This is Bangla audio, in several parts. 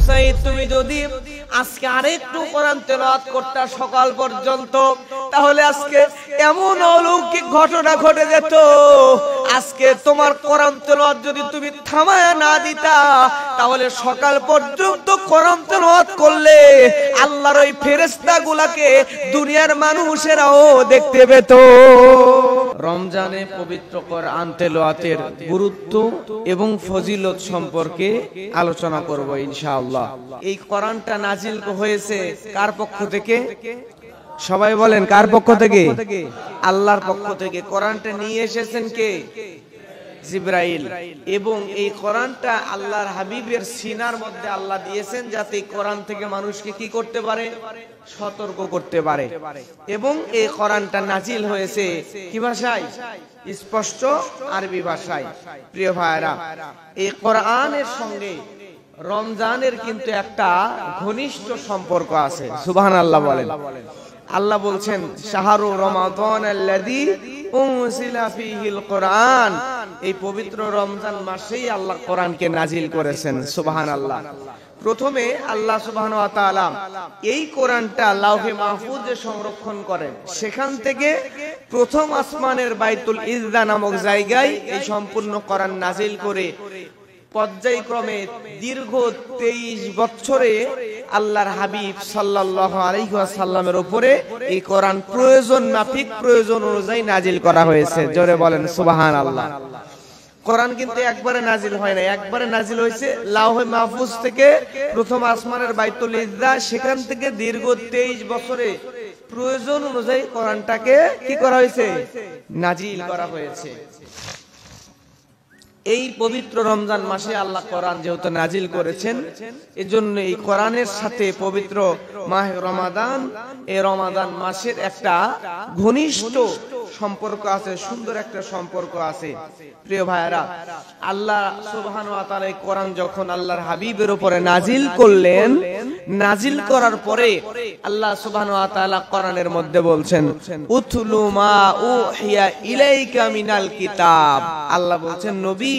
মুসাইদ তুমি যদি আজকে আরেকটু কোরআন তেলাওয়াত করতে সকাল পর্যন্ত, তাহলে আজকে এমন অলৌকিক ঘটনা ঘটে যেত। আজকে তোমার কোরআন তেলাওয়াত যদি তুমি থামায়া না দিতা, তাহলে সকাল পর্যন্ত কোরআন তেলাওয়াত করলে আল্লাহর ওই ফেরেশতাগুলোকে দুনিয়ার মানুষেরাও দেখতে পেত। রমজানে পবিত্র কোরআন তেলাওয়াতের গুরুত্ব এবং ফজিলত সম্পর্কে আলোচনা করব ইনশাআল্লাহ। এই কোরআনটা নাজিল হয়েছে কার পক্ষ থেকে? সবাই বলেন, কার পক্ষ থেকে? আল্লাহর পক্ষ থেকে। কোরআনটা নিয়ে এসেছেন কে? জিবরাইল। এবং এই কোরআনটা আল্লাহর হাবিবের সিনার মধ্যে আল্লাহ দিয়েছেন, যাতে এই কোরআন থেকে মানুষকে কি করতে পারে? সতর্ক করতে পারে। এবং এই কোরআনটা নাজিল হয়েছে কি ভাষায়? স্পষ্ট আরবি ভাষায়। প্রিয় ভাইরা, এই কোরআনের সঙ্গে রমজানের কিন্তু একটা ঘনিষ্ঠ সম্পর্ক আছে। সুবহানাল্লাহ বলেন। আল্লাহ বলছেন, শাহরু রমাদানাল্লাযী উনজিলা ফীহিল কোরআন, এই পবিত্র রমজান মাসেই আল্লাহ কোরআনকে নাজিল করেছেন। সুবহানাল্লাহ। প্রথমে আল্লাহ সুবহানাহু ওয়া তাআলা এই কোরআনটা লাউহে মাহফুজে সংরক্ষণ করেন। সেখান থেকে প্রথম আসমানের বাইতুল ইজ্জা নামক জায়গায় এই সম্পূর্ণ কোরআন নাজিল করে পর্যায়ক্রমে দীর্ঘ 23 বছরে আল্লাহর হাবিব সাল্লাল্লাহু আলাইহি ওয়াসাল্লামের উপরে এই কোরআন প্রয়োজন মাফিক, প্রয়োজন অনুযায়ী নাজিল করা হয়েছে। জোরে বলেন সুবহানাল্লাহ। কোরআন কিন্তু একবারে নাজিল হয় না, একবারে নাজিল হয়েছে লাউহে মাহফুজ থেকে প্রথম আসমানের বাইতুল ইজ্জা, সেখান থেকে দীর্ঘ 23 বছরে প্রয়োজন অনুযায়ী কোরআনটাকে কি করা হয়েছে? নাজিল করা হয়েছে। এই পবিত্র রমজান মাসে আল্লাহ কোরআন যেহেতু নাজিল করেছেন, এজন্য এই কোরআনের সাথে পবিত্র মাহে রমাদান, এই রমাদান মাসের একটা ঘনিষ্ঠ সম্পর্ক আছে, সুন্দর একটা সম্পর্ক আছে। প্রিয় ভাইরা, আল্লাহ সুবহানাহু ওয়া তাআলা এই কোরআন যখন আল্লাহর হাবিবের উপরে নাজিল করলেন, নাজিল করার পরে আল্লাহ সুবহানাহু ওয়া তাআলা কোরআনের মধ্যে বলছেন, উতলু মা উহিয়া ইলাইকা মিনাল কিতাব। আল্লাহ বলছেন, নবী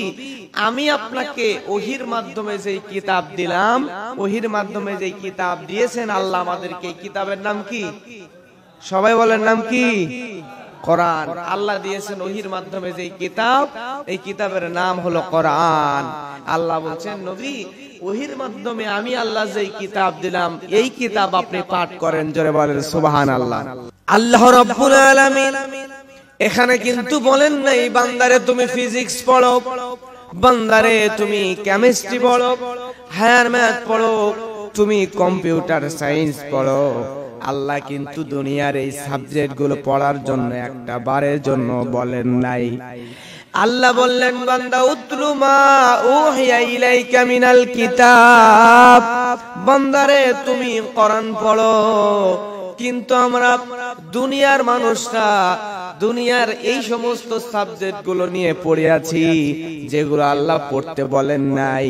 আমি আপনাকে ওহির মাধ্যমে যেই কিতাব দিলাম, ওহির মাধ্যমে যেই কিতাব দিয়েছেন আল্লাহ আমাদেরকে, এই কিতাবের নাম কি? সবাই বলেন, নাম কি? কোরআন। আল্লাহ দিয়েছেন ওহির মাধ্যমে যেই কিতাব, এই কিতাবের নাম হলো কোরআন। আল্লাহ বলছেন, নবী ওহির মাধ্যমে আমি আল্লাহ যেই কিতাব দিলাম, এই কিতাব আপনি পাঠ করেন। জোরে বলেন সুবহানাল্লাহ। আল্লাহ রাব্বুল আলামিন এখানে কিন্তু বলেন নাই, বান্দারে তুমি ফিজিক্স পড়ো, বান্দারে তুমি কেমিস্ট্রি পড়ো, হায়ার ম্যাথ পড়ো, তুমি কম্পিউটার সায়েন্স পড়ো। আল্লাহ কিন্তু দুনিয়ার এই সাবজেক্ট গুলো পড়ার জন্য একটা বারের জন্য বলেন নাই। আল্লাহ বললেন, বান্দা উতলু মা উহিয়া ইলাইকা মিনাল কিতাব, বান্দারে তুমি কোরআন পড়ো। কিন্তু আমরা দুনিয়ার মানুষরা দুনিয়ার এই সমস্ত সাবজেক্ট গুলো নিয়ে পড়ে আছি যেগুলো আল্লাহ পড়তে বলেন নাই,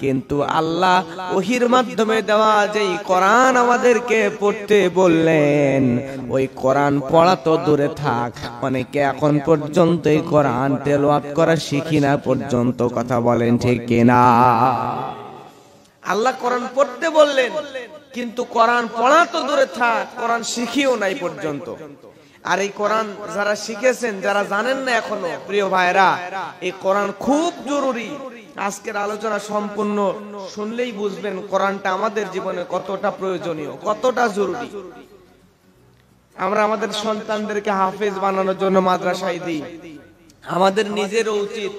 কিন্তু আল্লাহ ওহির মাধ্যমে দেওয়া যেই কোরআন আমাদেরকে পড়তে বললেন, ওই কোরআন পড়া তো দূরে থাক, অনেকে এখন পর্যন্ত এই কোরআন তেলাওয়াত করা শিখি না পর্যন্ত। কথা বলেন ঠিক কিনা? আল্লাহ কোরআন পড়তে বললেন, কিন্তু কোরআন পড়া তো দূরে থাক, কোরআন শিখিও নাই পর্যন্ত। আর এই কোরআন যারা শিখেছেন, যারা জানেন না এখনো, প্রিয় ভাইরা, এই কোরআন খুব জরুরি। আজকের আলোচনা সম্পূর্ণ শুনলেই বুঝবেন কোরআনটা আমাদের জীবনে কতটা প্রয়োজনীয়, কতটা জরুরি। আমরা আমাদের সন্তানদেরকে হাফেজ বানানোর জন্য মাদ্রাসায় দিই। আমাদের নিজেরও উচিত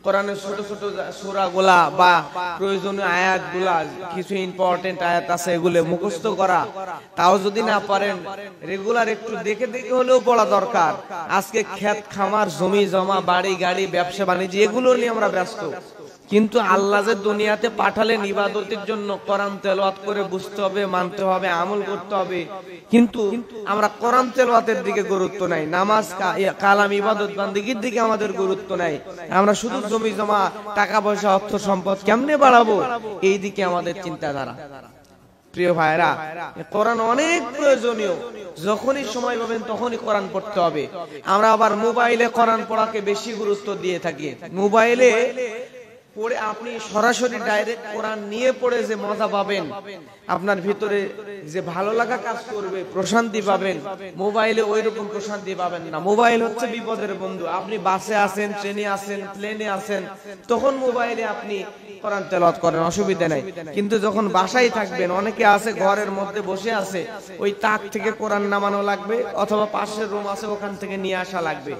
কোরআনের ছোট ছোট সূরাগুলা বা প্রয়োজনীয় আয়াতগুলা, কিছু ইম্পর্টেন্ট আয়াত আছে, এগুলো মুখস্থ করা। তাও যদি না পারেন, রেগুলার একটু দেখে দেখে হলেও পড়া দরকার। আজকে ক্ষেত খামার, জমি জমা, বাড়ি গাড়ি, ব্যবসা বাণিজ্য, এগুলো নিয়ে আমরা ব্যস্ত। কিন্তু আল্লাহ যে দুনিয়াতে পাঠালেন ইবাদতের জন্য, কোরআন তেলাওয়াত করে বুঝতে হবে, মানতে হবে, আমল করতে হবে। কিন্তু আমরা কোরআন তেলাওয়াতের দিকে গুরুত্ব নাই, নামাজ কালাম ইবাদত বান্দিগির দিকে আমাদের গুরুত্ব নাই। আমরা শুধু জমি জমা, টাকা পয়সা, অর্থ সম্পদ কেমনে বাড়াবো, এই দিকে আমাদের চিন্তাধারা। প্রিয় ভাইরা, কোরআন অনেক প্রয়োজনীয়। যখনই সময় পাবেন তখনই কোরআন পড়তে হবে। আমরা আবার মোবাইলে কোরআন পড়াকে বেশি গুরুত্ব দিয়ে থাকি। মোবাইলে পড়ে আপনি সরাসরি ডাইরেক্ট কোরআন নিয়ে পড়ে যে মজা পাবেন, আপনার ভিতরে যে ভালো লাগা কাজ করবে, প্রশান্তি পাবেন, মোবাইলে ওই রকম প্রশান্তি পাবেন না। মোবাইল হচ্ছে বিপদের বন্ধু। আপনি বাসে আছেন, ট্রেনে আছেন, প্লেনে আছেন, তখন মোবাইলে আপনি কোরআন তেলাওয়াত করেন, অসুবিধা নাই। কিন্তু যখন বাসায় থাকবেন, অনেকে আছে ঘরের মধ্যে বসে আছে, ওই তাক থেকে কোরআন নামানো লাগবে, অথবা পাশের রুম আছে ওখান থেকে নিয়ে আসা লাগবে।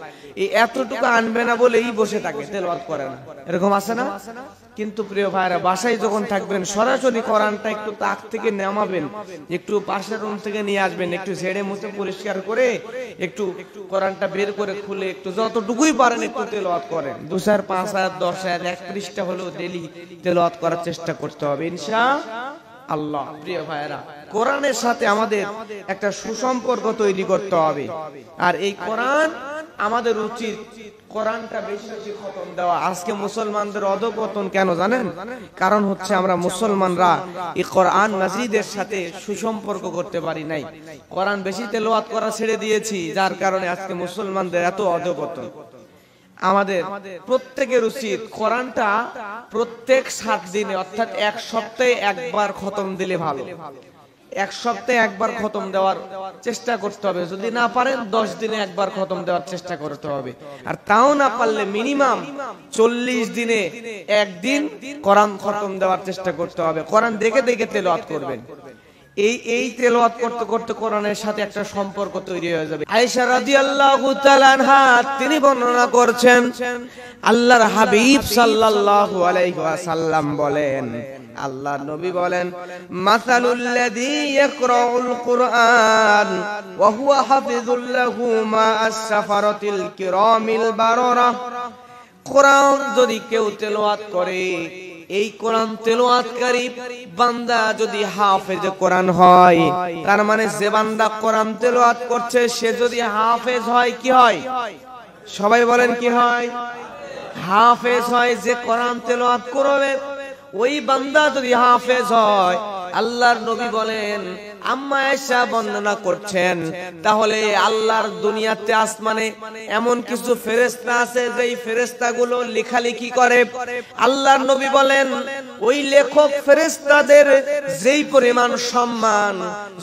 এই এতটুকু আনবে না বলেই বসে থাকে, তেলাওয়াত করে না। এরকম আছে না? কিন্তু প্রিয় ভাইরা, বাসায় যখন থাকবেন সরাসরি কোরআনটা একটু তাক থেকে নামাবেন, একটু পাশের রুম থেকে নিয়ে আসবেন, একটু ঝেড়ে মুছে পরিষ্কার করে একটু কোরআনটা বের করে খুলে একটু যতটুকুই পারেন একটু তেলাওয়াত করেন। 2 4 5 আয়াত 10 আয়াত 1 পৃষ্ঠা হলেও ডেইলি তেলাওয়াত করার চেষ্টা করতে হবে ইনশাআল্লাহ। প্রিয় ভাইরা, কোরআনের সাথে আমাদের একটা সুসম্পর্ক তৈরি করতে হবে। আর এই কোরআন আমাদের উচিত কোরআনটা বেশি বেশি খতম দেওয়া। আজকে মুসলমানদের অধঃপতন কেন জানেন? কারণ হচ্ছে আমরা মুসলমানরা এই কোরআন মাজিদের সাথে সুসম্পর্ক করতে পারি নাই। কোরআন বেশি তেলাওয়াত করা ছেড়ে দিয়েছি, যার কারণে আজকে মুসলমানদের এত অধঃপতন। আমাদের প্রত্যেকের উচিত কোরআনটা প্রত্যেক 7 দিনে, অর্থাৎ 1 সপ্তাহে একবার খতম দিলে ভালো। 1 সপ্তাহে একবার খতম দেওয়ার চেষ্টা করতে হবে। যদি না পারেন 10 দিনে একবার খতম দেওয়ার চেষ্টা করতে হবে। আর তাও না পারলে মিনিমাম 40 দিনে একদিন কোরআন খতম দেওয়ার চেষ্টা করতে হবে। কোরআন দেখে দেখে তেলাওয়াত করবেন। এই তেলাওয়াত করতে করতে কোরআনের সাথে একটা সম্পর্ক তৈরি হয়ে যাবে। আয়েশা রাদিয়াল্লাহু তাআলা আনহা তিনি বর্ণনা করছেন, আল্লাহর হাবিব সাল্লাল্লাহু আলাইহি ওয়াসাল্লাম বলেন, আল্লাহর নবী বলেন, মাসালুল লাযী ইয়াকরাউল কুরআন ওয়া হুয়া হাফিজুল লাহু মা আস-সাফারাতিল কিরামিল বারারা। কোরআন যদি কেউ তেলাওয়াত করে, এই কোরআন তেলাওয়াতকারী বান্দা যদি হাফেজ কোরআন হয়, তার মানে যে বান্দা কোরআন তেলাওয়াত করছে সে যদি হাফেজ হয়, কি হয়? সবাই বলেন কি হয়? হাফেজ হয়। যে কোরআন তেলাওয়াত করবে ওই বান্দা যদি হাফেজ হয়, আল্লাহর নবী বলেন, আম্মা আয়েশা বর্ণনা করছেন, তাহলে আল্লাহর দুনিয়াতে আসমানে এমন কিছু ফেরেশতা আছে যেই ফেরেশতাগুলো লেখালেখি করে। আল্লাহর নবী বলেন, ওই লেখক ফেরেশতাদের যেই পরিমাণ সম্মান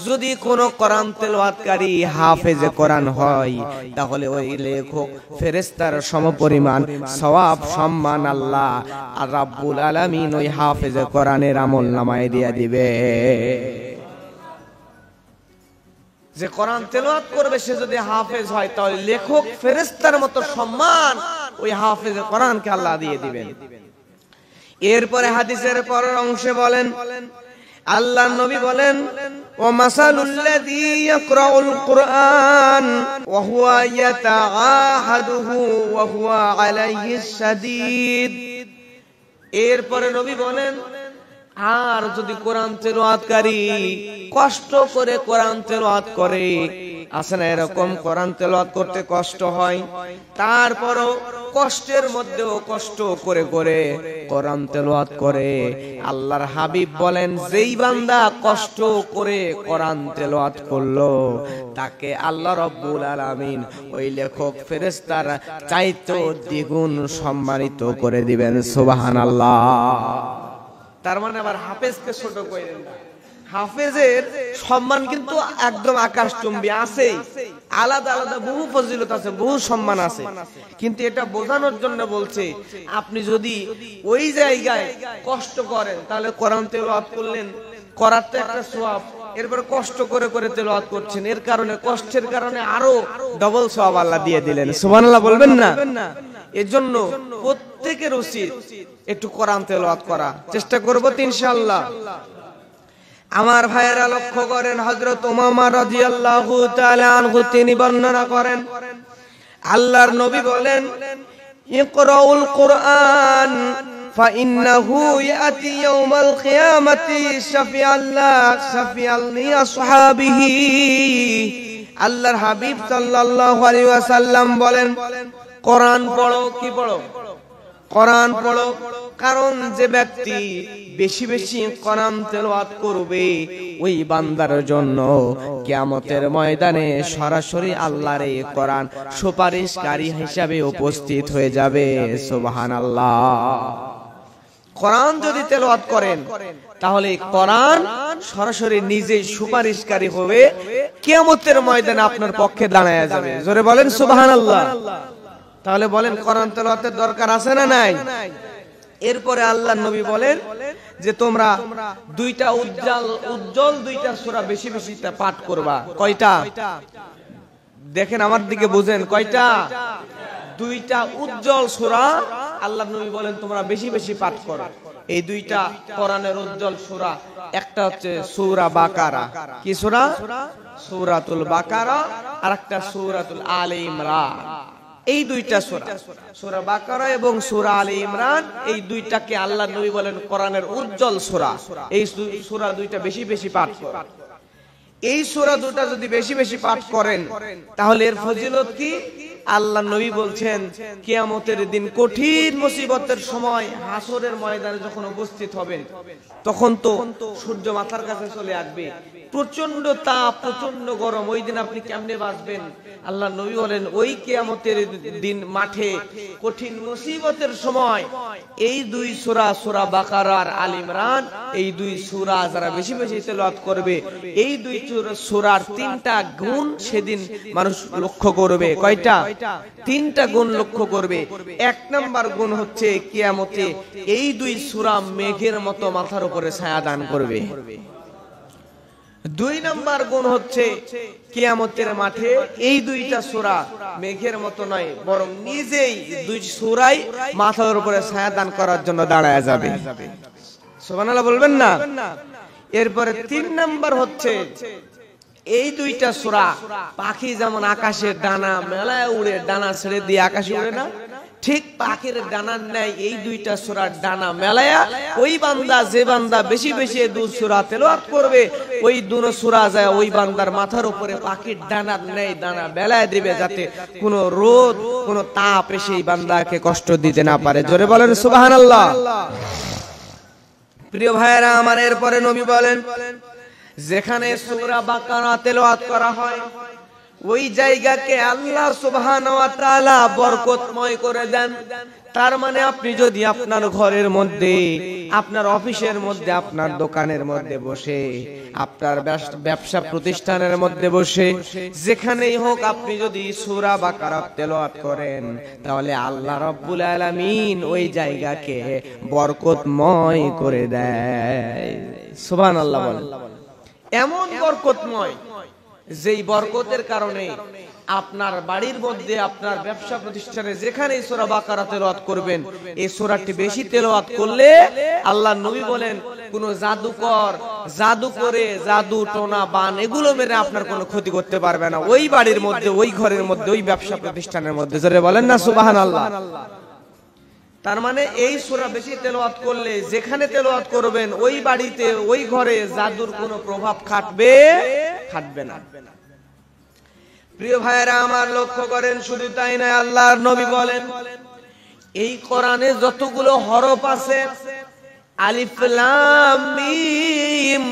যদি কোন কোরআন তেলাওয়াতকারী হাফেজ কোরআন হয়, তাহলে ওই লেখক ফেরেশতার সমপরিমাণ সওয়াব সম্মান আল্লাহ আর রাব্বুল আলামিন ওই হাফেজ কোরআনের আমলনামায় দিয়ে দিবে। যে কোরআন তেলাওয়াত করবে সে যদি হাফেজ হয়, তাহলে লেখক ফেরেশতার মতো সম্মান ওই হাফেজ কোরআনকে আল্লাহ দিয়ে দিবেন। এরপরে হাদিসের পরের অংশে বলেন, আল্লাহর নবী বলেন, ওয়া মাসালুল লাযী ইয়াকরাউল কুরআন ওয়া হুয়া ইয়াতাআহাদুহু ওয়া হুয়া আলাইহিস শাদীদ। এরপরে নবী বলেন, আর যদি কোরআন তেলাওয়াতকারী কষ্ট করে কোরআন তেলাওয়াত করে, আছে না এরকম কোরআন তেলাওয়াত করতে কষ্ট হয়, তারপরও কষ্টের মধ্যেও কষ্ট করে করে কোরআন তেলাওয়াত করে, আল্লাহর হাবিব বলেন, যেই বান্দা কষ্ট করে কোরআন তেলাওয়াত করলো তাকে আল্লাহ রাব্বুল আলামিন ওই লেখক ফেরেশতার চাইতেও দ্বিগুণ সম্মানিত করে দিবেন। সুবহানাল্লাহ। তার মানে আবার হাফেজকে ছোট করেন না। হাফেজের সম্মান কিন্তু একদম আকাশচুম্বী আছে, আলাদা আলাদা বহু ফজিলত আছে, বহু সম্মান আছে। কিন্তু এটা বোঝানোর জন্য বলছে, আপনি যদি ওই জায়গায় কষ্ট করেন তাহলে কোরআন তেলাওয়াত করলেন, করার তো একটা সওয়াব, এরপর কষ্ট করে করে তেলাওয়াত করছেন, এর কারণে কষ্টের কারণে আরো ডবল সওয়াব আল্লাহ দিয়ে দিলেন। সুবহানাল্লাহ বলবেন না? এজন্য প্রত্যেকের উচিত একটু কোরআন তেলাওয়াত করা চেষ্টা করব ইনশাআল্লাহ। আমার ভাইয়েরা লক্ষ্য করেন, হযরত উমামা রাদিয়াল্লাহু তাআলা আনহু তিনি বর্ণনা করেন, আল্লাহর নবী বলেন, ইকরাউল কুরআন ফাইন্নাহু ইয়াতি ইয়াউমাল কিয়ামাতি শাফিআল লি আসহাবিহি। আল্লাহর হাবিব সাল্লাল্লাহু আলাইহি ওয়াসাল্লাম বলেন, কোরআন পড়ো। কি পড়ো? কোরআন পড়ো। কারণ যে ব্যক্তি বেশি বেশি কোরআন তেলাওয়াত করবে ওই বান্দার জন্য কিয়ামতের ময়দানে সরাসরি আল্লাহর এই কোরআন সুপারিশকারী হিসাবে উপস্থিত হয়ে যাবে। সুবহানাল্লাহ। কোরআন যদি তেলাওয়াত করেন তাহলে কোরআন সরাসরি নিজেই সুপারিশকারী হবে, কিয়ামতের ময়দানে আপনার পক্ষে দাঁড়ায়া যাবে। জোরে বলেন সুবহানাল্লাহ। তাহলে বলেন কোরআন তেলাওয়াতের দরকার আছে না নাই? এরপরে আল্লাহর নবী বলেন যে তোমরা দুইটা উজ্জ্বল দুইটা সূরা বেশি বেশি পাঠ করবা। কয়টা? দেখেন আমার দিকে বুঝেন, কয়টা? দুইটা উজ্জ্বল সূরা আল্লাহর নবী বলেন তোমরা বেশি বেশি পাঠ করো। এই দুইটা কোরআনের উজ্জ্বল সূরা, একটা হচ্ছে সূরা বাকারা। কি সূরা? সূরাতুল বাকারা। আর একটা সূরাতুল আলে ইমরান। এই দুইটা সূরা, সূরা বাকারা এবং সূরা আলে ইমরান, এই দুইটাকে আল্লাহর নবী বলেন কোরআনের উজ্জ্বল সূরা। এই সূরা দুইটা বেশি বেশি পাঠ করো। এই সূরা দুটো যদি বেশি বেশি পাঠ করেন তাহলে এর ফজিলত কি? আল্লাহ নবী বলছেন কিয়ামতের দিন কঠিন মুসিবতের সময় হাসরের ময়দানে যখন উপস্থিত হবেন তখন তো সূর্য মাথার কাছে চলে আসবে, প্রচন্ড তাপ, প্রচন্ড গরম। ওই দিন আপনি কেমনে বাঁচবেন? আল্লাহ নবী বলেন ওই কিয়ামতের দিন মাঠে কঠিন মুসিবতের সময় এই দুই সূরা, সূরা বাকারা আর আল ইমরান, এই দুই সূরা যারা বেশি বেশি তেলাওয়াত করবে, এই দুই সূরার তিনটা গুণ সেদিন মানুষ লক্ষ্য করবে। কয়টা? তিনটা গুণ লক্ষ্য করবে। এক নাম্বার গুণ হচ্ছে কিয়ামতে এই দুই সূরা মেঘের মতো মাথার উপরে ছায়া দান করবে। দুই নাম্বার গুণ হচ্ছে কিয়ামতের মাঠে এই দুইটা সূরা মেঘের মতো নয়, বরং নিজেই দুই সূরাই মাথার উপরে ছায়া দান করার জন্য দাঁড়ায় যাবে। সুবহানাল্লাহ বলবেন না? এরপরে তিন নাম্বার হচ্ছে এই দুইটা সূরা পাখি যেমন আকাশে ডানা মেলায় উড়ে, ডানা ছেড়ে দিয়ে আকাশে উড়ে না, ঠিক পাখির ডানার ন্যায় এই দুইটা সূরার ডানা মেলায়া ওই বান্দা, যে বান্দা বেশি বেশি দুই সূরা তেলাওয়াত করবে, ওই দুটো সূরা যায় ওই বান্দার মাথার উপরে পাখির ডানার ন্যায় ডানা মেলায় দিবে, যাতে কোনো রোদ, কোনো তাপ এসে এই বান্দাকে কষ্ট দিতে না পারে। জোরে বলেন সুবহানাল্লাহ। প্রিয় ভাইরা আমার, এরপরে নবী বলেন যেখানে সূরা বাকারা তেলাওয়াত করা হয় ওই জায়গাকে আল্লাহ সুবহানাহু ওয়া তাআলা বরকতময় করে দেন। তার মানে আপনি যদি আপনার ঘরের মধ্যে, আপনার অফিসের মধ্যে, আপনার দোকানের মধ্যে বসে, আপনার ব্যবসা প্রতিষ্ঠানের মধ্যে বসে, যেখানেই হোক আপনি যদি সূরা বাকারা তেলাওয়াত করেন তাহলে আল্লাহ রাব্বুল আলামিন ওই জায়গাকে বরকতময় করে দেয়। সুবহানাল্লাহ বলেন। এমন বরকতময় যেই বরকতের কারণে আপনার বাড়ির মধ্যে, আপনার ব্যবসা প্রতিষ্ঠানে যেখানে সূরা বাকারা তেলাওয়াত করবেন, এই সূরাটি বেশি তেলাওয়াত করলে আল্লাহর নবী বলেন কোন জাদুকর, জাদু করে, জাদু টোনা বান এগুলো মেরে আপনার কোনো ক্ষতি করতে পারবে না ওই বাড়ির মধ্যে, ওই ঘরের মধ্যে, ওই ব্যবসা প্রতিষ্ঠানের মধ্যে। জোরে বলেন না সুবহানাল্লাহ। তার মানে এই সূরা বেশি তেলাওয়াত করলে যেখানে তেলাওয়াত করবেন ওই বাড়িতে, ওই ঘরে জাদুর কোনো প্রভাব খাটবে না। প্রিয় ভাইরা আমার, লক্ষ্য করেন, শুধু তাই নয়, আল্লাহর নবী বলেন এই কোরআনে যতগুলো হরফ আছে, আলিফ লাম মিম,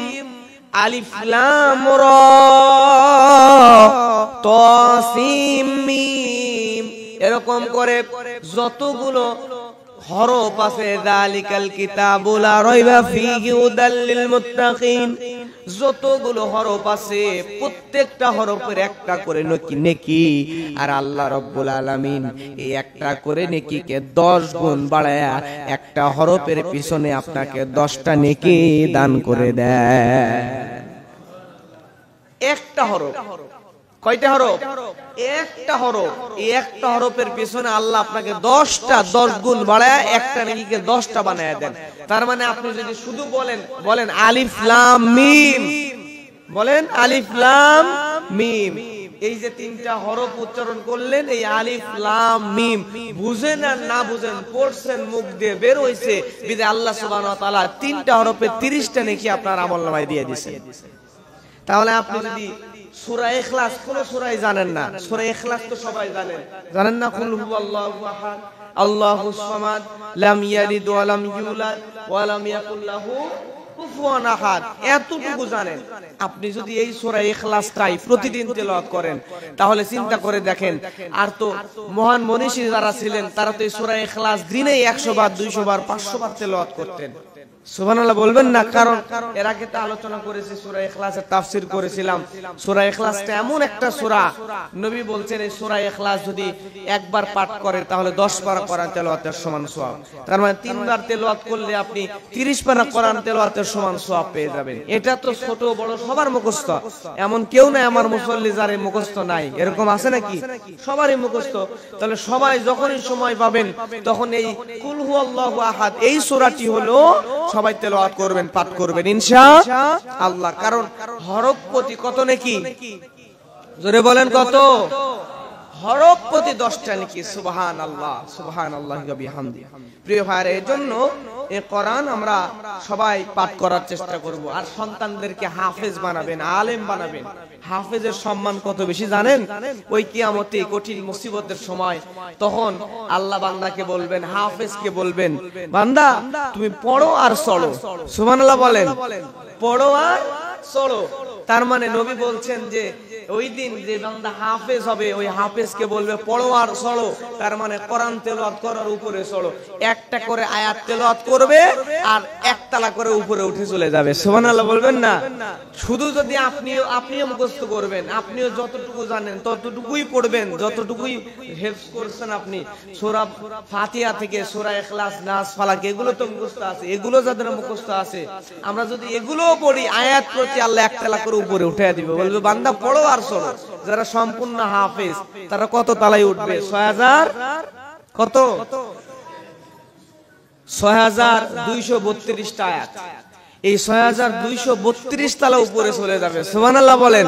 আলিফ লাম রা, তা সিন মিম, এরকম করে যতগুলো হরফ আছে, যালিকাল কিতাবু লা রাইবা ফীহি হুদাল লিল মুত্তাকিন, যতগুলো হরফ আছে প্রত্যেকটা হরফের একটা করে নেকি, আর আল্লাহ রাব্বুল আলামিন এই একটা করে নেকিকে 10 গুণ বাড়ায়া একটা হরফের পিছনে আপনাকে 10টা নেকি দান করে দেয়। একটা হরফ, কয়টা হরফ? একটা হরফ। এই একটা হরফের পিছনে আল্লাহ আপনাকে 10 গুণ বাড়ায় একটা নেকিকে 10টা বানায় দেন। তার মানে আপনি যদি শুধু বলেন আলিফ লাম মিম, বলেন আলিফ লাম মিম, এই যে তিনটা হরফ উচ্চারণ করলেন, এই আলিফ লাম মিম বুঝেন আর না বুঝেন, পড়ছেন, মুখ দিয়ে বের হইছে, বিদে আল্লাহ সুবহানাহু ওয়া তাআলা তিনটা হরফে 30টা নেকি আপনার আমলনামায় দিয়ে দিয়েছেন। তাহলে আপনি যদি সূরা ইখলাস, কোন সূরাই জানেন না, সূরা ইখলাস তো সবাই জানেন না, কুল হুয়াল্লাহু আহাদ আল্লাহুস সামাদ লাম ইয়ালিদ ওয়া লাম ইউলাদ ওয়া লাম ইয়াকুল লাহু কুফুয়ান আহাদ এতটুকু জানেন। আপনি যদি এই সূরা ইখলাসটাই প্রতিদিন তেলাওয়াত করেন তাহলে চিন্তা করে দেখেন, আর তো মহান মনীষী যারা ছিলেন তারা তো এই সূরা ইখলাস দিনে 100 বার 200 বার 500 বার তেলাওয়াত করতেন। সুবহানাল্লাহ বলবেন না? কারণ এর আগে তো আলোচনা করেছি, সূরা ইখলাসের তাফসীর করেছিলাম। সূরা ইখলাসটা এমন একটা সূরা, নবী বলছেন এই সূরা ইখলাস যদি একবার পাঠ করে তাহলে 10 পারা কোরআন তেলাওয়াতের সমান সওয়াব। তার মানে 3 বার তেলাওয়াত করলে আপনি 30 পারা কোরআন তেলাওয়াতের সমান সওয়াব পেয়ে যাবেন। এটা তো ছোট বড় সবার মুখস্থ, এমন কেউ নাই আমার মুসল্লি যার মুখস্থ নাই, এরকম আছে নাকি? সবারই মুখস্থ। তাহলে সবাই যখনই সময় পাবেন তখন এই কুল হুয়াল্লাহু আহাদ এই সূরাটি হলো সবাই তেলাওয়াত করবেন, পাঠ করবেন ইনশাআল্লাহ। কারণ হরফ প্রতি কত নেকি? জোরে বলেন কত? হরফ প্রতি 10টা নেকি। সুবহানাল্লাহ, সুবহানাল্লাহি ওয়া বিহামদিহি। প্রিয় ভাইরা, এজন্য এই কোরআন আমরা সবাই পাঠ করার চেষ্টা করব। আর সন্তানদেরকে হাফেজ বানাবেন, আলেম বানাবেন। হাফেজের সম্মান কত বেশি জানেন? ওই কিয়ামতে কঠিন মুসিবতের সময় তখন আল্লাহ বান্দাকে বলবেন, হাফেজকে বলবেন, বান্দা তুমি পড়ো আর চলো। সুবহানাল্লাহ বলেন, পড়ো আর চলো। তার মানে নবী বলছেন যে ওই দিন যে বান্দা হাফেজ হবে ওই হাফেজকে বলবে পড়ো আর চলো। তার মানে কোরআন তেলাওয়াত করার উপরে চলো। একটা করে আয়াত তেলাওয়াত করবে আর একতলা করে উপরে উঠে চলে যাবে। সুবহানাল্লাহ বলবেন না? শুধু যদি আপনিও মুখস্থ করবেন, আপনিও যতটুকু জানেন ততটুকুই পড়বেন, যতটুকুই হেফজ করছেন আপনি। সূরা ফাতিহা থেকে সূরা ইখলাস, নাস, ফালাক এগুলো তো মুখস্থ আছে। এগুলো যাদের মুখস্থ আছে আমরা যদি এগুলোও পড়ি আয়াত প্রতি আল্লাহ একতলা করে উপরে উঠিয়ে দিবে, বলবে বান্দা পড়ো আর চলো। যারা সম্পূর্ণ হাফেজ তারা কত তালায় উঠবে? 6000 কত? 6232 টা আয়াত। এই 6232 তালা উপরে চলে যাবে। সুবহানাল্লাহ বলেন।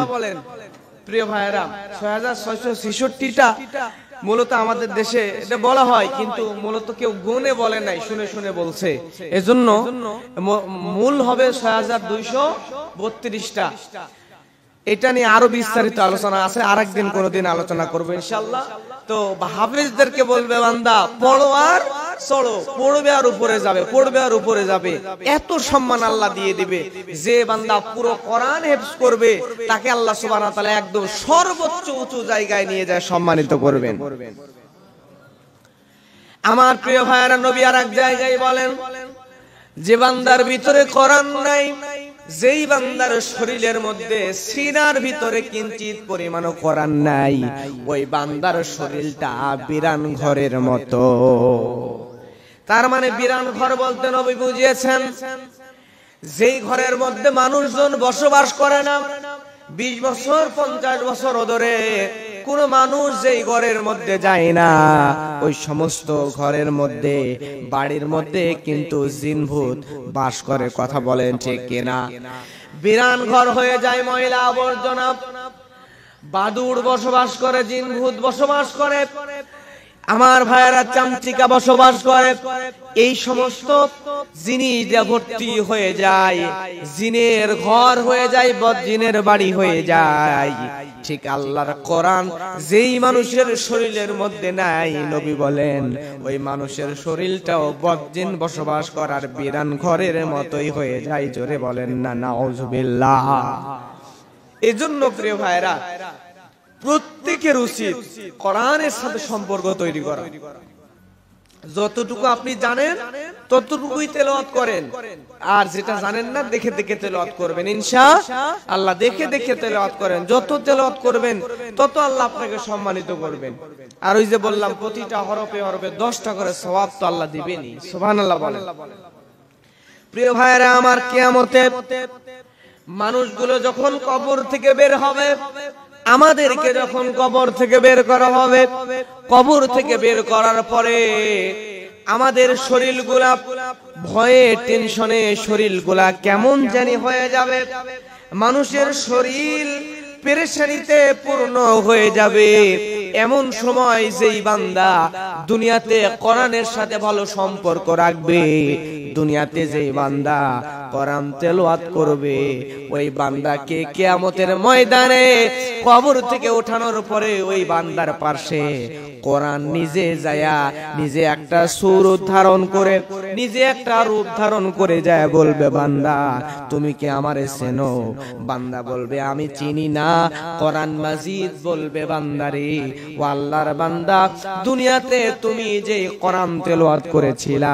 প্রিয় ভাইরা, 6666টা মূলত আমাদের দেশে এটা বলা হয়, কিন্তু মূলত কেউ গুণে বলে নাই, শুনে শুনে বলছে। এজন্য মূল হবে 6232টা। এটা নিয়ে আরো বিস্তারিত আলোচনা আছে, আরেকদিন কোনদিন আলোচনা করবো ইনশাআল্লাহ। তো হাফেজদেরকে বলবে বান্দা পড়ো আর চলো, পড়বে আর উপরে যাবে, পড়বে আর উপরে যাবে। এত সম্মান আল্লাহ দিয়ে দিবে যে বান্দা পুরো কোরআন হেফজ করবে তাকে আল্লাহ সুবহানাহু ওয়া তাআলা একদম সর্বোচ্চ উঁচু জায়গায় নিয়ে যায় সম্মানিত করবেন। আমার প্রিয় ভাইরা, নবী আর এক জায়গায় বলেন যে বান্দার ভিতরে কোরআন নাই, যেই বান্দার শরীরের মধ্যে সিনার ভিতরে কিঞ্চিত পরিমাণও কোরআন নাই, ওই বান্দার শরীরটা বিরান ঘরের মতো। তার মানে বিরান ঘর বলতে নবী বুঝিয়েছেন যেই ঘরের মধ্যে মানুষজন বসবাস করে না, 20 বছর 50 বছর ধরে কোন মানুষ যেই ঘরের মধ্যে যায় না, ওই সমস্ত ঘরের মধ্যে বাড়ির মধ্যে কিন্তু জিন ভূত বাস করে। কথা বলেন ঠিক কিনা? বিরান ঘর হয়ে যায়, ময়লা আবর্জনা, বাদুড় বসবাস করে, জিন ভূত বসবাস করে, আমার ভাইয়েরা চামচিকা বসবাস করে। এই সমস্ত জিনিস ভর্তি হয়ে যায়, জিনের ঘর হয়ে যায়, বদজিনের বাড়ি হয়ে যায়। ঠিক আল্লাহর কোরআন যেই মানুষের শরীরের মধ্যে নাই, নবী বলেন ওই মানুষের শরীরটাও বদজিন বসবাস করার বিরান ঘরের মতোই হয়ে যায়। জোরে বলেন না নাউজুবিল্লাহ। এজন্য প্রিয় ভাইরা, প্রত্যেকের উচিত কোরআনের সাথে সম্পর্ক তৈরি করা। যতটুকু আপনি জানেন ততটুকুই তেলাওয়াত করেন, আর যেটা জানেন না দেখে দেখে তেলাওয়াত করবেন ইনশাআল্লাহ। দেখে দেখে তেলাওয়াত করেন, যত তেলাওয়াত করবেন তত আল্লাহ আপনাকে সম্মানিত করবেন। আর ওই যে বললাম প্রতিটা হরফে হরফে 10টা করে সওয়াব তো আল্লাহ দিবেনই। সুবহানাল্লাহ বলেন। প্রিয় ভাইরা আমার, কিয়ামতে মানুষগুলো যখন কবর থেকে বের হবে, আমাদেরকে যখন কবর থেকে বের করা হবে, কবর থেকে বের করার পরে আমাদের শরীরগুলা ভয়ে টেনশনে শরীরগুলা কেমন জানি হয়ে যাবে। মানুষের শরীর পেরেশানিতে পূর্ণ হয়ে যাবে। এমন সময় যেই বান্দা দুনিয়াতে কোরআনের সাথে ভালো সম্পর্ক রাখবে, দুনিয়াতে যেই বান্দা কোরআন তেলাওয়াত করবে, ওই বান্দাকে কিয়ামতের ময়দানে কবর থেকে ওঠানোর পরে ওই বান্দার পাশে কোরআন নিজে যায়া নিজে একটা সূরা ধারণ করে নিজে একটা রূপ ধারণ করে যায় বলবে বান্দা তুমি কি আমারে চেনো? বান্দা বলবে আমি চিনি না। কোরআন মাজিদ বলবে বান্দারে ও আল্লাহর বান্দা দুনিয়াতে তুমি যে কোরআন তেলাওয়াত করেছিলা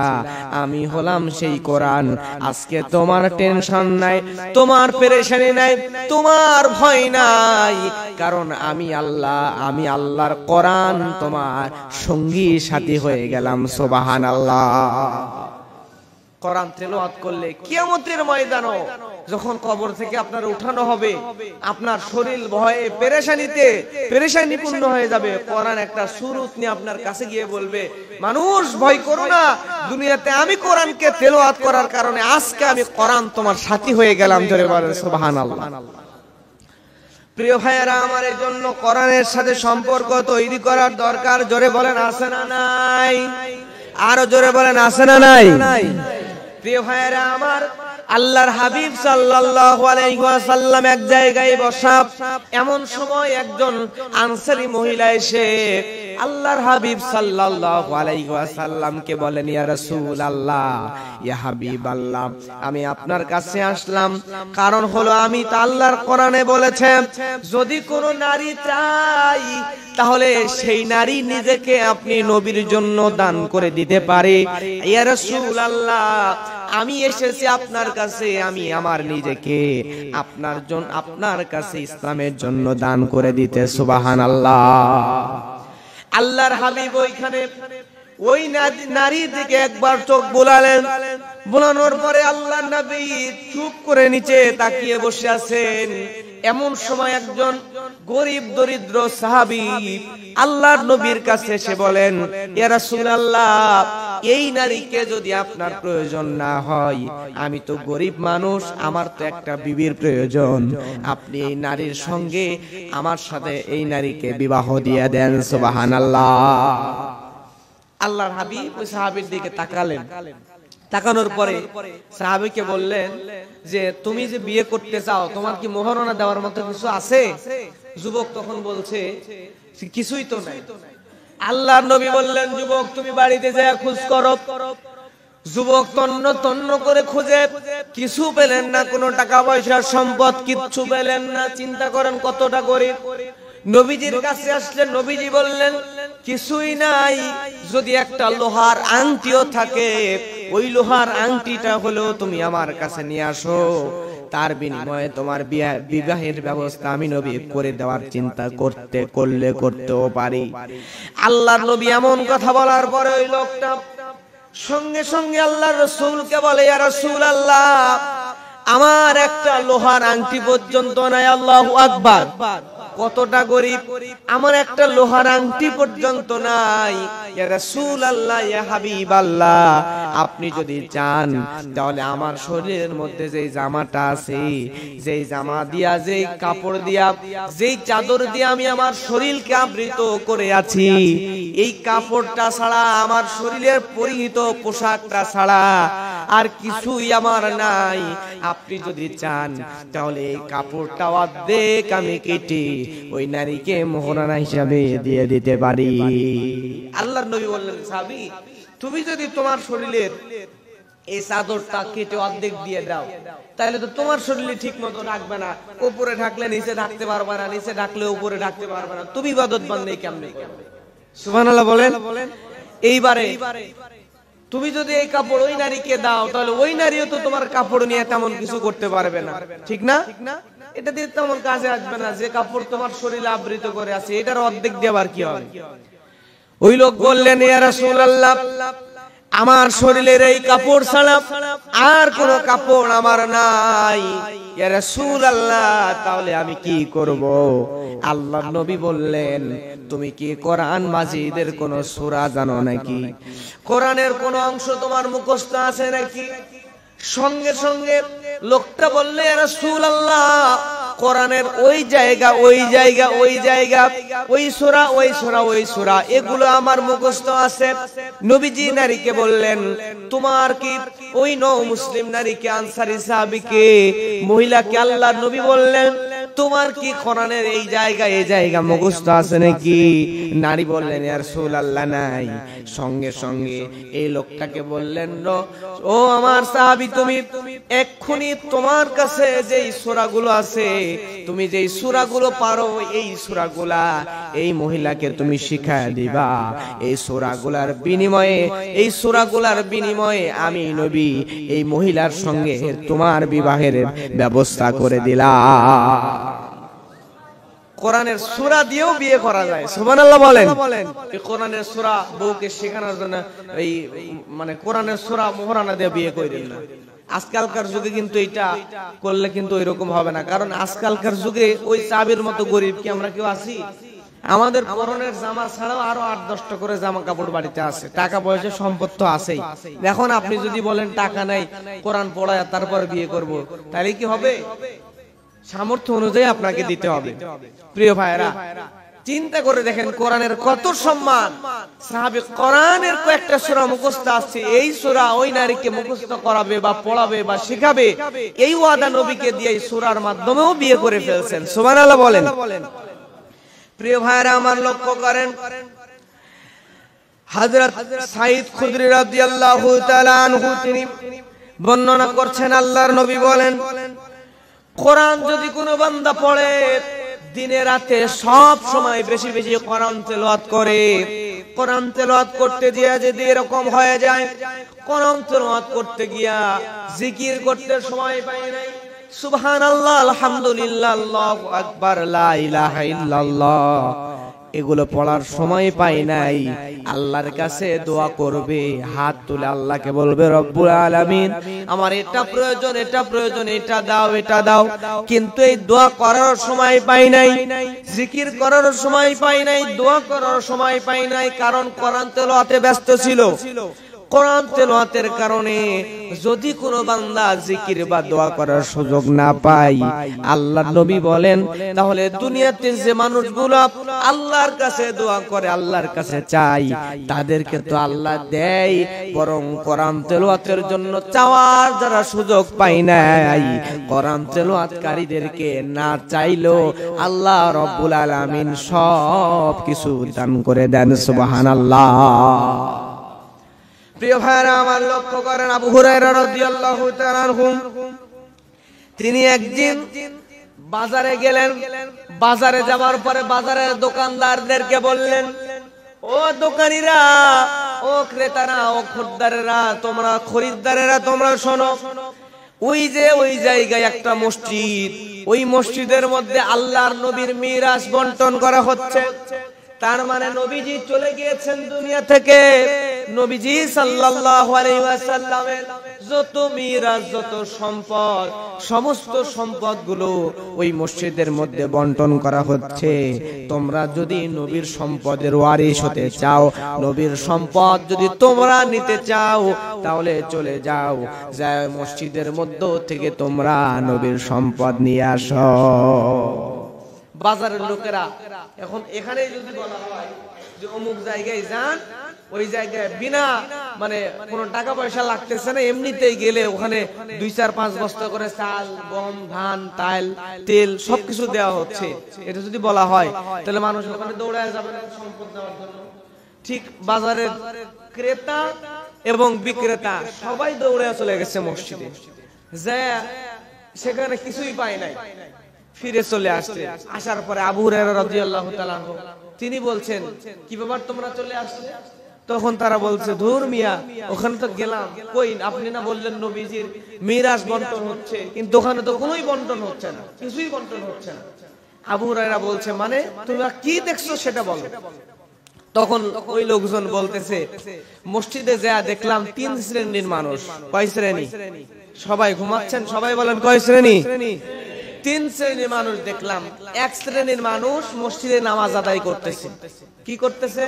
আমি হলাম সেই কোরআন। আজকে তোমার টেনশন নাই, তোমার পেরেশানি নাই, তোমার ভয় নাই, কারণ আমি আল্লাহর কোরআন তোমার সঙ্গী সাথী হয়ে গেলাম। সুবহানাল্লাহ। কোরআন তেলাওয়াত করলে কিয়ামতের ময়দানে যখন কবর থেকে আপনার উঠানো হবে আপনার শরীর ভয়ে পেরেশানিপূর্ণ হয়ে যাবে। কোরআন একটা সুরত নিয়ে আপনার কাছে গিয়ে বলবে মানুষ ভয় করো না, দুনিয়াতে আমি কোরআনকে তেলাওয়াত করার কারণে আজকে আমি কোরআন তোমার সাথী হয়ে গেলাম। জোরে বলেন সুবহানাল্লাহ। প্রিয় ভাইয়েরা আমার এই জন্য কোরআনের সাথে সম্পর্ক তৈরি করার দরকার। জোরে বলেন আছে না নাই? আরো জোরে বলেন আছে না নাই? প্রিয় ভাইয়েরা আমার আল্লাহর হাবিব সাল্লাল্লাহু আলাইহি ওয়াসাল্লাম এক জায়গায় বসা, এমন সময় একজন আনসারী মহিলা এসে আল্লাহর হাবিব সাল্লাল্লাহু আলাইহি ওয়াসাল্লামকে বলেন ইয়া রাসূলুল্লাহ, ইয়া হাবিবাল্লাহ, আমি আপনার কাছে আসলাম কারণ হলো আমি তো আল্লাহর কোরআনে বলেছে যদি কোনো নারী চাই তাহলে সেই নারী নিজেকে আপনি নবীর জন্য দান করে দিতে পারে। ইয়া রাসূলুল্লাহ, আমি এসেছি আপনার কাছে, আমি আমার নিজেকে আপনার কাছে ইসলামের জন্য দান করে দিতে। সুবহানাল্লাহ। আল্লাহর হাবিব ওইখানে ওই নারীর দিকে একবার চোখ বুলালেন, বুলানোর পরে আল্লাহর নবী চুপ করে নিচে তাকিয়ে বসে আছেন। এমন সময় একজন গরিব দরিদ্র সাহাবী আল্লাহর নবীর কাছে এসে বলেন ইয়া রাসূলুল্লাহ, এই নারীকে যদি আপনার প্রয়োজন না হয়, আমি তো গরিব মানুষ, আমার তো একটা বিবির প্রয়োজন, আপনি এই নারীর সঙ্গে আমার সাথে এই নারীকে বিবাহ দিয়ে দেন। সুবহানাল্লাহ। আল্লাহর হাবিব ওই সাহাবীর দিকে তাকালেন, তাকানোর পরে সাহাবীকে বললেন যে তুমি যে বিয়ে করতে চাও তোমার কি মোহরানা দেওয়ার মতো কিছু আছে? যুবক তখন বলছে কিছুই তো নাই। আল্লাহর নবী বললেন যুবক তুমি বাড়িতে যায় খোঁজ করো। যুবক তন্ন তন্ন করে খুঁজে কিছু পেলেন না, কোনো টাকা পয়সা সম্পদ কিচ্ছু পেলেন না। চিন্তা করেন কতটা গরিব। নবীজির কাছে আসলেন, নবীজি বললেন কিছুই নাই, যদি একটা লোহার আংটিও থাকে ওই লোহার আংটিটা হলো তুমি আমার কাছে নিয়ে আসো, তার বিনিময়ে তোমার বিবাহের ব্যবস্থা আমি নবী করে দেওয়ার চিন্তা করতেও পারি। আল্লাহর নবী এমন কথা বলার পরে ওই লোকটা সঙ্গে সঙ্গে আল্লাহর রাসূলকে বলে ইয়া রাসূলুল্লাহ, আমার একটা লোহার আংটি পর্যন্ত নাই। আল্লাহু আকবার। কতটা গরিব, আমার একটা লোহার আংটি পর্যন্ত নাই। ইয়া রাসূলুল্লাহ, ইয়া হাবিবাল্লাহ, আপনি যদি চান তাহলে আমার শরীরের মধ্যে যেই জামাটা আছে, যেই জামা দিয়া, যেই কাপড় দিয়া, যেই চাদর দিয়া আমি আমার শরীরকে আবৃত করে আছি, এই কাপড়টা ছাড়া, আমার শরীরের পরিহিত পোশাকটা ছাড়া আর কিছুই আমার নাই। আপনি যদি চান তাহলে এই কাপড়টা অর্ধেক আমি কেটে ওই নারীকে মোহরানা হিসাবে দিয়ে দিতে পারি। আল্লাহর নবী বললেন সাহাবী, তুমি যদি তোমার শরীরের এই চাদরটা কেটে অর্ধেক দিয়ে দাও তাহলে তো তোমার শরীরে ঠিক মতো রাখবে না, উপরে ঢাকলে নিচে ঢাকতে পারবে না, নিচে ঢাকলে উপরে ঢাকতে পারবে না, তুমি ইবাদত বান্দাই কেমনে? সুবহানাল্লাহ বলেন। এইবারে তুমি যদি এই কাপড় ওই নারীকে দাও তাহলে ওই নারীও তো তোমার কাপড় নিয়ে তেমন কিছু করতে পারবে না, ঠিক না? এটা দিয়ে তেমন কাজে আসবে না। যে কাপড় তোমার শরীরে আবৃত করে আছে এটার অর্ধেক দেওয়ার কি হবে? ওই লোক বললেন ইয়া রাসূলুল্লাহ, আমার শরীরের এই কাপড় ছাড়া আর কোন কাপড় আমার নাই। ইয়া রাসূলুল্লাহ, তাহলে আমি কি করব? আল্লাহর নবী বললেন তুমি কি কোরআন মাজিদের কোন সূরা জানো নাকি? কোরআনের কোন অংশ তোমার মুখস্থ আছে নাকি? সঙ্গে সঙ্গে লোকটা বললে ইয়া রাসূলুল্লাহ, কোরআনের ওই জায়গা ওই সূরা এগুলো আমার মুখস্থ আছে। নবীজি নারীকে বললেন তোমার কি ওই নও মুসলিম নারীকে, আনসারী সাহাবীকে, মহিলাকে আল্লাহর নবী বললেন তোমার কি কোরআনের এই জায়গা মুখস্থ আছে নাকি? নারী বললেন ইয়া রাসূলুল্লাহ নাই। সঙ্গে সঙ্গে এই লোকটাকে বললেন ও আমার সাহাবী, তুমি এক্ষুনি তোমার কাছে যেই সূরাগুলো আছে, তুমি যেই সূরাগুলো পারো, এই সূরাগুলা এই মহিলাকে তুমি শিখায় দিবা। এই সূরাগুলার বিনিময়ে আমি নবী এই মহিলার সঙ্গে তোমার বিবাহের ব্যবস্থা করে দিলাম। কোরআনের সূরা দিয়েও বিয়ে করা যায়, সুবহানাল্লাহ বলেন। এই কোরআনের সূরা বউকে শেখানোর জন্য এই মানে কোরআনের সূরা মোহরানা দিয়ে বিয়ে করে দিল না। আজকালকার যুগে কিন্তু এটা করলে কিন্তু এরকম হবে না, কারণ আজকালকার যুগে ওই চাবির মতো গরিব কি আমরা কেউ আছি? আমাদের পরনের জামা ছাড়াও আরো 8-10টা করে জামা কাপড় বাড়িতে আছে, টাকা পয়সা সম্পদ তো আছেই। এখন আপনি যদি বলেন টাকা নাই, কোরআন পড়ায় তারপর বিয়ে করব, তাহলে কি হবে? সামর্থ্য অনুযায়ী আপনাকে দিতে হবে। প্রিয় ভাইরা, চিন্তা করে দেখেন কোরআনের কত সম্মান। সাহাবী কোরআনের কয়েকটা সূরা মুখস্থ আছে, এই সূরা ওই নারীকে মুখস্থ করাবে বা পড়াবে বা শেখাবে, এই ওয়াদা নবীকে দিয়ে এই সূরার মাধ্যমেও বিয়ে করে ফেলছেন। সুবহানাল্লাহ বলেন। প্রিয় ভাইরা আমার, লক্ষ্য করেন হযরত সাঈদ খুদরি রাদিয়াল্লাহু তাআলা আনহু তিনি বর্ণনা করছেন, আল্লাহর নবী বলেন, কোরআন যদি কোনো বান্দা পড়ে দিনে রাতে সব সময় বেশি বেশি কোরআন তেলাওয়াত করে, কোরআন তেলাওয়াত করতে গিয়া যদি এরকম হয়ে যায়, কোরআন তেলাওয়াত করতে গিয়া জিকির করতে সময় পায় নাই, সুবহানাল্লাহ, আলহামদুলিল্লাহ, আল্লাহু আকবার, লা ইলাহা ইল্লাল্লাহ, এগুলো পড়ার সময় পাই নাই, আল্লাহর কাছে দোয়া করবে, হাত তুলে আল্লাহকে বলবে, রব্বুল আলামিন আমার এটা প্রয়োজন, এটা দাও, কিন্তু এই দোয়া করার সময় পাই নাই, জিকির করার সময় পাই নাই, দোয়া করার সময় পাই নাই, কারণ কোরআন তেলাওয়াতে ব্যস্ত ছিল। কোরআন তেলাওয়াতের কারণে যদি কোনো বান্দা জিকির বা দোয়া করার সুযোগ না পায়, আল্লাহর নবী বলেন, তাহলে দুনিয়াতে যে মানুষগুলো আল্লাহর কাছে দোয়া করে, আল্লাহর কাছে চাই, তাদেরকে তো আল্লাহ দেয়, বরং কোরআন তেলাওয়াতের জন্য চাওয়ার যারা সুযোগ পায় নাই, কোরআন তেলাওয়াতকারীদেরকে না চাইলেও আল্লাহ রব্বুল আলামিন সব কিছু দান করে দেন। সুবহানাল্লাহ। প্রিয় ভাইরা আমার, লক্ষ্য করেন আবু হুরায়রা রাদিয়াল্লাহু তাআলা আনহু তিনি একদিন বাজারে গেলেন। বাজারে যাওয়ার পরে বাজারের দোকানদারদেরকে বললেন, ও দোকানীরা, ও ক্রেতারা, ও খরিদ্দারেরা, তোমরা শোনো, ওই জায়গায় একটা মসজিদ, ওই মসজিদের মধ্যে আল্লাহর নবীর মিরাজ বন্টন করা হচ্ছে। তার মানে নবীজি চলে গিয়েছেন দুনিয়া থেকে, নবীজি সাল্লাল্লাহু আলাইহি ওয়াসাল্লামের যত মিরাজ, যত সম্পদ, সমস্ত সম্পদগুলো ওই মসজিদের মধ্যে বন্টন করা হচ্ছে। তোমরা যদি নবীর সম্পদের ওয়ারিস হতে চাও, নবীর সম্পদ যদি তোমরা নিতে চাও, তাহলে চলে যাও, যায় মসজিদের মধ্য থেকে তোমরা নবীর সম্পদ নিয়ে আসো। বাজারের লোকেরা এখন এখানে যদি বলা হয় যে অমুক জায়গায় যান, ওই জায়গায় বিনা মানে কোনো টাকা পয়সা লাগতেছে না, এমনিতেই গেলে ওখানে 2-4-5 বস্তা করে চাল, গম, ধান, তেল সবকিছু দেওয়া হচ্ছে, এটা যদি বলা হয়, তাহলে মানুষ ওখানে দৌড়ায় যাবে সম্পদ নেওয়ার জন্য। ঠিক বাজারের ক্রেতা এবং বিক্রেতা সবাই দৌড়ে চলে গেছে মসজিদে, যায় সেখানে কিছুই পায় নাই, ফিরে চলে আসছে। আসার পরে আবু হুরায়রা রাদিয়াল্লাহু তাআলা আনহু তিনি বলছেন, কি ব্যাপার তোমরা চলে আসলে? তখন তারা বলছে, ধুর মিয়া, ওখানে তো গেলাম, কই আপনি না বললেন নবীজির মিরাজ বন্টন হচ্ছে, কিন্তু ওখানে তো কোনোই বন্টন হচ্ছে না, কিছুই বন্টন হচ্ছে না। আবু হুরায়রা বলছে, মানে তোমরা কি দেখছো সেটা বলো। তখন ওই লোকজন বলতেছে, মসজিদে যা দেখলাম 3 শ্রেণীর মানুষ। কয় শ্রেণী? সবাই ঘুমাচ্ছেন, সবাই বলেন কয় শ্রেণী? 3 শ্রেণীর মানুষ দেখলাম। এক শ্রেণীর মানুষ মসজিদে নামাজ আদায় করতেছে। কি করতেছে?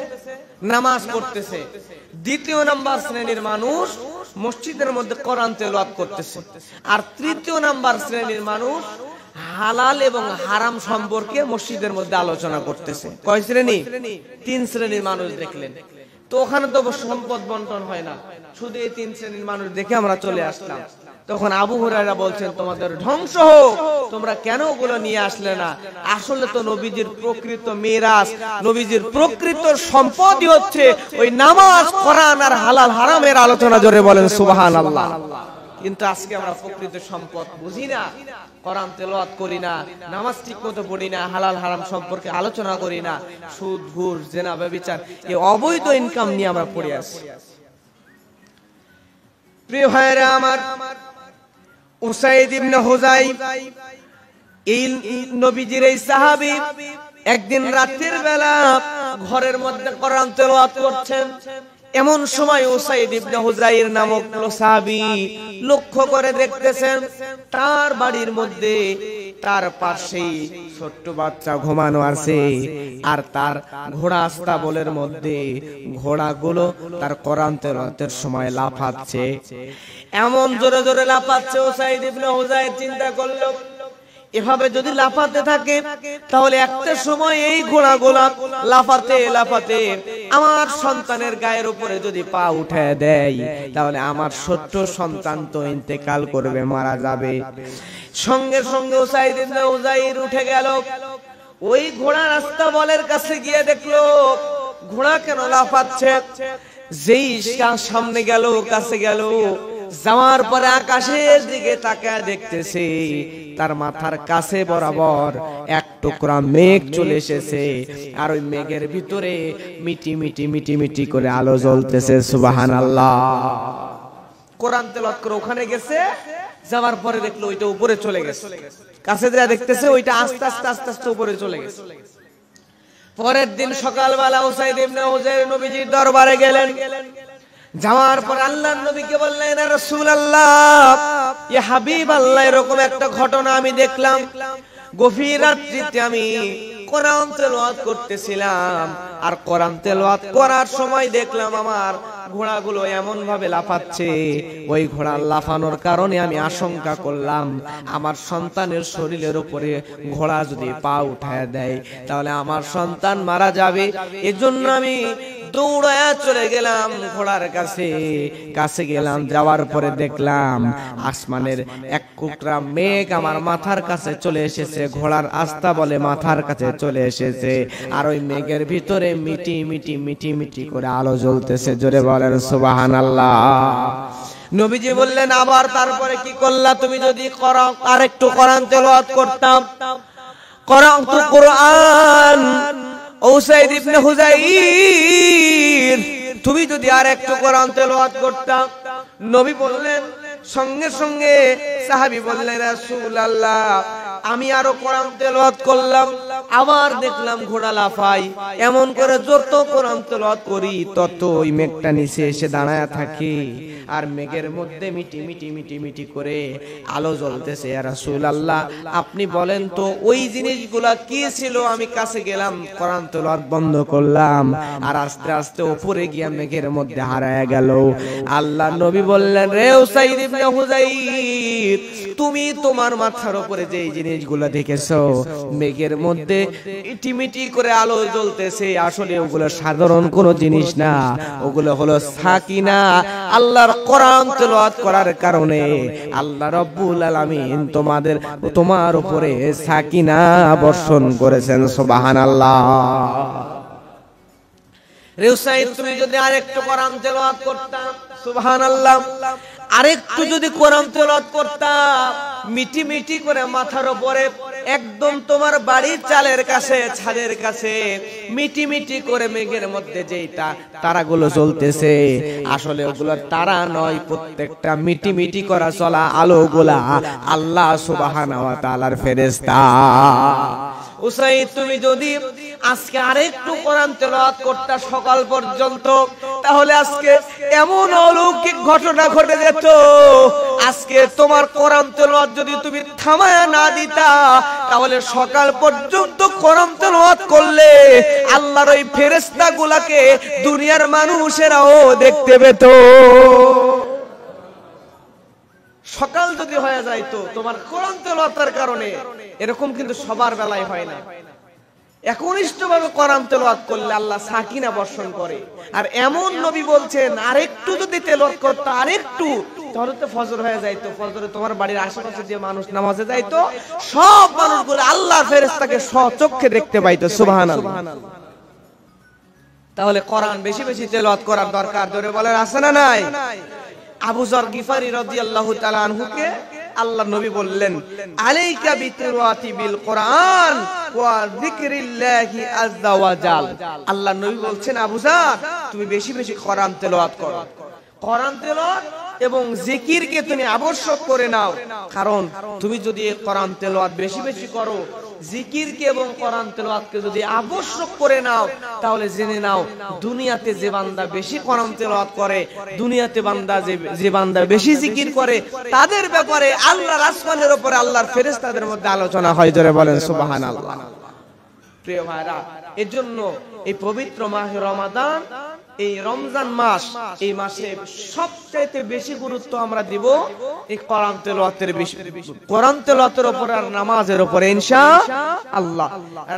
নামাজ পড়তেছে। দ্বিতীয় নাম্বার শ্রেণীর মানুষ মসজিদের মধ্যে কোরআন তেলাওয়াত করতেছে। আর তৃতীয় নাম্বার শ্রেণীর মানুষ হালাল এবং হারাম সম্পর্কে মসজিদের মধ্যে আলোচনা করতেছে। কয় শ্রেণী? 3 শ্রেণীর মানুষ দেখলেন। তো ওখানে তো সম্পদ বন্টন হয় না, শুধু এই 3 শ্রেণীর মানুষ দেখে আমরা চলে আসলাম। তখন আবু হুরায়রা বলছেন তোমাদের ধ্বংস হোক, তোমরা কেন ওগুলো নিয়ে আসলে না? আসলে তো নবীজির প্রকৃত মিরাস, নবীজির প্রকৃত সম্পদই হচ্ছে ওই নামাজ, কোরআন আর হালাল হারামের আলোচনা। জোরে বলেন সুবহানাল্লাহ। কিন্তু আজকে আমরা প্রকৃত সম্পদ বুঝি না, কোরআন তেলাওয়াত করি না, নামাজ ঠিকমতো পড়ি না, হালাল হারাম সম্পর্কে আলোচনা করি না, সুদ ঘুষ জেনা ব্যভিচার এই অবৈধ ইনকাম নিয়ে আমরা পড়ে আছি। প্রিয় ভাইরা আমার, উসাইদ ইবনে হুযাইর এই নবীজির এই সাহাবী একদিন রাতের বেলা ঘরের মধ্যে কোরআন তেলাওয়াত করছেন। এমন সময় উসাইদ ইবনে হুযাইর নামক সাহাবী লক্ষ্য করে দেখতেছেন তার বাড়ির মধ্যে তার পাশেই ছোট্ট বাচ্চা ঘুমানো আছে, আর তার ঘোড়া আস্তাবলের মধ্যে ঘোড়াগুলো তার কোরআন তেলাওয়াতের সময় লাফাচ্ছে। এমন জোরে জোরে লাফাচ্ছে, উসাইদ ইবনে হুযাইর চিন্তা করলো এভাবে যদি লাফাতে থাকে তাহলে একটা সময় এই ঘোড়াগুলো লাফাতে লাফাতে আমার সন্তানের গায়ের উপরে যদি পা উঠে দেয় তাহলে আমার ছোট্ট সন্তান তো ইন্তেকাল করবে, মারা যাবে। সঙ্গে সঙ্গে উসাইদ ইবনে হুযাইর উঠে গেল, ওই ঘোড়ার আস্তাবলের কাছে গিয়ে দেখলো ঘোড়া কেন লাফাচ্ছে। যেই সামনে গেল, কাছে গেল, যাওয়ার পরে আকাশের দিকে তাকায় দেখতেছে তার মাথার কাছে বরাবর এক টুকরা মেঘ চলে এসেছে, আর ওই মেঘের ভিতরে মিটি মিটি মিটি মিটি করে আলো জ্বলতেছে। সুবহানাল্লাহ। কোরআন তেলাওয়াত করে ওখানে গেছে, যাওয়ার পরে দেখলো ওইটা উপরে চলে গেছে, কাছে যা দেখতেছে ওইটা আস্তে আস্তে আস্তে আস্তে উপরে চলে গেছে। পরের দিন সকালবেলা উসাইদ ইবনে হুযাইর নবীজির দরবারে গেলেন। যাওয়ার পর আল্লাহর নবীকে বললেন, ইয়া রাসূলুল্লাহ, ইয়া হাবিবাল্লাহ, এরকম একটা ঘটনা আমি দেখলাম। গভীর রাত্রিতে আমি কোরআন তেলাওয়াত করতেছিলাম, আর কোরআন তেলাওয়াত করার সময় দেখলাম আমার ঘোড়াগুলো এমন ভাবে লাফাচ্ছে। ওই ঘোড়া লাফানোর কারণে আমি আশঙ্কা করলাম আমার সন্তানের শরীরের উপরে ঘোড়া যদি পা উঠায় দেয় তাহলে আমার সন্তান মারা যাবে। এজন্য আমি দৌড়ায়া চলে গেলাম ঘোড়ার কাছে গেলাম। যাওয়ার পরে দেখলাম আসমানের এক টুকরা মেঘ আমার মাথার কাছে চলে এসেছে, ঘোড়ার আস্তাবলে মাথার কাছে চলে এসেছে, আর ওই মেঘের ভিতরে মিটি মিটি মিটি মিটি করে আলো জ্বলতেছে। জোরে বলেন সুবহানাল্লাহ। নবীজি বললেন, আবার তারপরে কি করলা? তুমি যদি আরেকটু কোরআন তেলাওয়াত করতাম, কোরআন উসাইদ ইবনে হুযাইর, তুমি যদি আরেকটু কোরআন তেলাওয়াত করতাম। নবী বললেন, সঙ্গে সঙ্গে সাহাবী বললেন, রাসূলুল্লাহ, আমি আরো কোরআন তেলাওয়াত করলাম, আবার দেখলাম ঘোড়া লাফাই। এমন করে যত কোরআন তেলাওয়াত করি তত ওই মেঘটা নিচে এসে দাঁড়ায় থাকে, আর মেঘের মধ্যে মিটি মিটি মিটি মিটি করে আলো জ্বলতেছে। ইয়া রাসূলুল্লাহ, আপনি বলেন তো ওই জিনিসগুলা কি ছিল? আমি কাছে গেলাম, কোরআন তেলাওয়াত বন্ধ করলাম, আর আস্তে আস্তে উপরে গিয়া মেঘের মধ্যে হারায় গেল। আল্লাহ নবী বললেন, রে উসাইদ ইবনে হুযাইর, তুমি তোমার মাথার উপরে যে জিনিসগুলো দেখেছো মেঘের মধ্যে ইটিমিটি করে আলো জ্বলতেছে, আসলে ওগুলো সাধারণ কোনো জিনিস না, ওগুলো হলো সাকিনা। আল্লাহর কোরআন তেলাওয়াত করার কারণে আল্লাহ রাব্বুল আলামিন তোমার উপরে সাকিনা বর্ষণ করেছেন। সুবহানাল্লাহ। রে উসাইদ, তুমি যদি আরেকটু কোরআন তেলাওয়াত করতাম, সুবহানাল্লাহ, আরেকটু যদি কোরআন তেলাওয়াত করতাম, মিটি মিটি করে মাথার উপরে একদম তোমার বাড়ির চালের কাছে, ছাদের কাছে মিটি মিটি করে মেঘের মধ্যে যেটা তারাগুলো জ্বলতেছে, আসলে ওগুলো তারা নয়, প্রত্যেকটা মিটি মিটি করা চলা আলোগুলা আল্লাহ সুবহানাহু ওয়া তাআলার ফেরেশতা। উসাইদ, তুমি যদি আজকে আরেকটু কোরআন তেলাওয়াত করতে সকাল পর্যন্ত, তাহলে আজকে এমন অলৌকিক ঘটনা ঘটে যেত। আজকে তোমার কোরআন তেলাওয়াত যদি তুমি থামায়া না দিতা, তাহলে সকাল পর্যন্ত কোরআন তেলাওয়াত করলে আল্লাহর ওই ফেরেশতাগুলোকে দুনিয়ার মানুষেরাও দেখতে পেত। সকাল যদি হয়ে যাইতো তোমার কোরআন তেলাওয়াতের কারণে, এরকম কিন্তু সবার বেলায় হয় না। একনিষ্ঠভাবে কোরআন তেলাওয়াত করলে আল্লাহ সাকিনা বর্ষণ করে। আর এমন নবী বলছেন, আরেকটু যদি তেলাওয়াত করতে, আরেকটু, তাহলে তো ফজর হয়ে যাইতো, ফজরে তোমার বাড়ির আশেপাশে যে মানুষ নামাজে যাইতো সব মানুষগুলো আল্লাহর ফেরেশতাকে স্বচক্ষে দেখতে পাইতো। সুবহানাল্লাহ। তাহলে কোরআন বেশি বেশি তেলাওয়াত করার দরকার। জোরে বলেন আছে না নাই? আবু যর গিফারি রাদিয়াল্লাহু তাআলা আনহুকে আল্লাহর নবী বললেন, আলাইকা বিতিরাতি বিল কোরআন ওয়া যিকরিল্লাহি আযজা ওয়া জাল। আল্লাহর নবী বলছেন, আবু যর তুমি বেশি বেশি কোরআন তেলাওয়াত করো। কোরআন তেলাওয়াত এবং জিকিরকে তুমি আবশ্যক করে নাও, কারণ তুমি যদি কোরআন তেলাওয়াত বেশি বেশি করো, জিকিরকে এবং কোরআন তেলাওয়াতকে যদি আবশ্যক করে নাও, তাহলে জেনে নাও দুনিয়াতে যে বান্দা বেশি কোরআন তেলাওয়াত করে, দুনিয়াতে যে বান্দা বেশি জিকির করে, তাদের ব্যাপারে আল্লাহর আসমানের উপরে আল্লাহর ফেরেশতাদের মধ্যে আলোচনা হয়। জোরে বলেন সুবহানাল্লাহ। প্রিয় ভাইরা, এজন্য এই পবিত্র মাহে রমাদান, এই রমজান মাস, এই মাসে সবচেয়ে বেশি গুরুত্ব আমরা দিব এই কোরআন তেলাওয়াতের বিষয়, কোরআন তেলাওয়াতের উপর আর নামাজের উপর ইনশাআল্লাহ।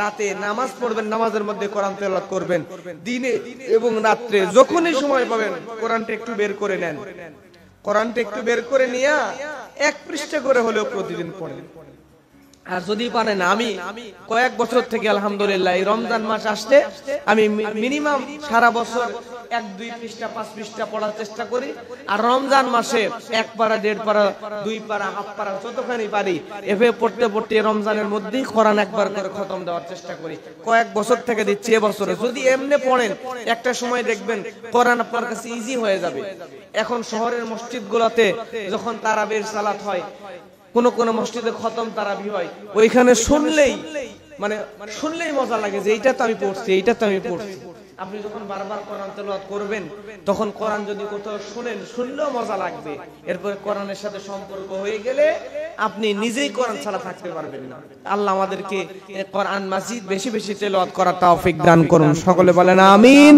রাতে নামাজ পড়বেন, নামাজের মধ্যে কোরআন তেলাওয়াত করবেন, দিনে এবং রাতে যখনই সময় পাবেন কোরআনটা একটু বের করে নেন। কোরআনটা একটু বের করে নিয়ে এক পৃষ্ঠা করে হলেও প্রতিদিন পড়েন। আর যদি পারেন, আমি কয়েক বছর থেকে আলহামদুলিল্লাহ এই রমজান মাস আসতে আমি মিনিমাম সারা বছর 1-2 পৃষ্ঠা 5 পৃষ্ঠা পড়ার চেষ্টা করি। আর রমজান মাসে 1 পারা 1.5 পারা 2 পারা হাফ পারা যতখানি পারি এভাবে পড়তে পড়তে রমজানের মধ্যেই কোরআন একবার করে খতম দেওয়ার চেষ্টা করি। কয়েক বছর থেকে দিচ্ছি। এবছরে যদি এমনি পড়েন একটা সময় দেখবেন কোরআন আপনার কাছে ইজি হয়ে যাবে। এখন শহরের মসজিদগুলোতে যখন তারাবির সালাত হয়, কোন মসজিদে খতম তারাবি হয়, ওইখানে শুনলেই মজা লাগে যে এইটা তো আমি পড়ছি, এইটা তো আমি পড়ছি। আপনি যখন বারবার কোরআন তেলাওয়াত করবেন, তখন কোরআন যদি কোথাও শুনলেও মজা লাগবে। এরপরে কোরআনের সাথে সম্পর্ক হয়ে গেলে আপনি নিজেই কোরআন ছাড়া থাকতে পারবেন না। আল্লাহ আমাদেরকে কোরআন মাজিদ বেশি বেশি তেলাওয়াত করার তৌফিক দান করুন। সকলে বলেন আমিন।